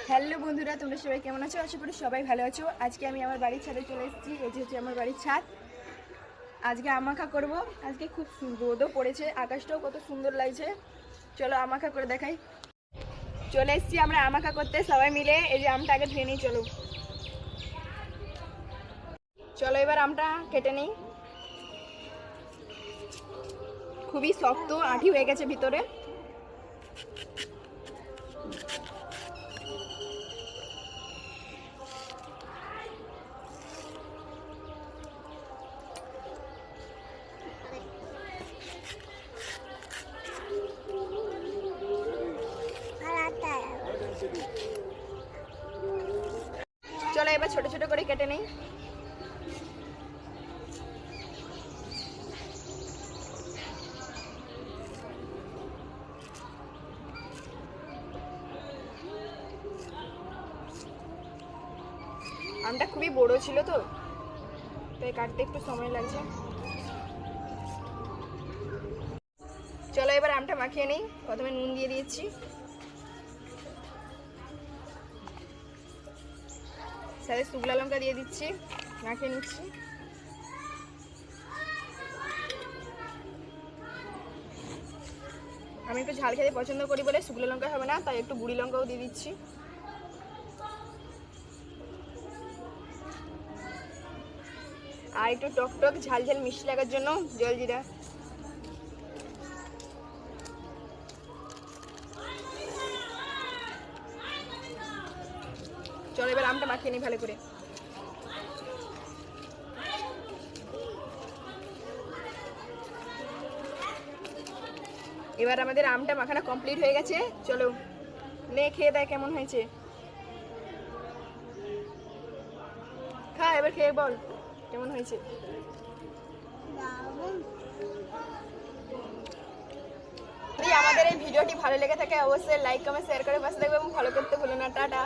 Hello বন্ধুরা, তোমরা সবাই কেমন আছো? আশা করি সবাই ভালো আছো। আজকে আমি আমার বাড়ির ছাদে চলে এসেছি। এই যে হচ্ছে আমার বাড়ির ছাদ। আজকে আমাখা করব। আজকে খুব রোদও পড়েছে, আকাশটাও কত সুন্দর লাগছে। চলো আমাখা করে দেখাই। চলে এসেছি আমরা আমাখা করতে সবাই মিলে। এই যে আমটা আগে ধুয়ে নিই। চলো চলো এবার আমটা কেটে নিই। খুবই শক্ত, আঠি হয়ে গেছে ভিতরে। চলো এবার ছোট ছোট করে কেটে নেই। আমটা খুবই বড় ছিল তো, তাই কাটতে একটু সময় লাগছে। চলো এবার আমটা মাখিয়ে নিই। প্রথমে নুন দিয়ে দিয়েছি, সাথে শুকনো লঙ্কা দিয়ে দিচ্ছি, মাখিয়ে নিচ্ছি। আমি একটু ঝাল খেতে পছন্দ করি বলে শুকনো লঙ্কা হবে না, তাই একটু গুঁড়ি লঙ্কাও দিয়ে দিচ্ছি। আর একটু টক টক ঝাল ঝাল মিষ্টি লাগার জন্য জলজিরা। চলো এবার আমটা মাখিয়ে নিই ভালো করে। এবার আমাদের আমটা মাখানো কমপ্লিট হয়ে গেছে। চলো নে খেয়ে দেয় কেমন হয়েছে। খা, এবার খেয়ে বল কেমন হয়েছে। যদি আমাদের এই ভিডিওটি ভালো লেগে থাকে অবশ্যই লাইক কমেন্ট শেয়ার করে পাশে থাকবে এবং ফলো করতে ভুলো না। টাটা।